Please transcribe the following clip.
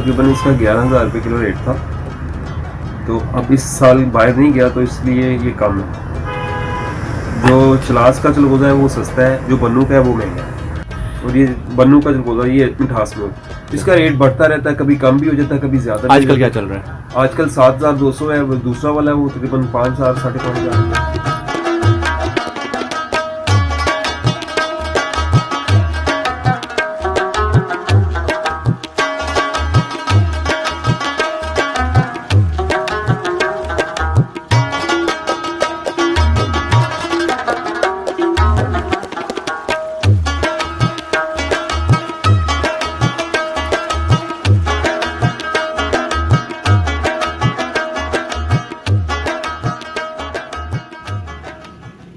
तकरीबन इसका 11,000 रुपये किलो रेट था। तो अब इस साल बाहर नहीं गया तो इसलिए ये कम है। जो चलास का चलगोज़ा है वो सस्ता है, जो बन्नू का है वो महंगा है। और ये बन्नू का चलगोज़ा ये मिठास में इसका रेट बढ़ता रहता है, कभी कम भी हो जाता है, कभी ज़्यादा। आजकल क्या चल रहा है? आजकल 7,200 है, दूसरा वाला है वो तकरीबन 5,000 साढ़े 5,000।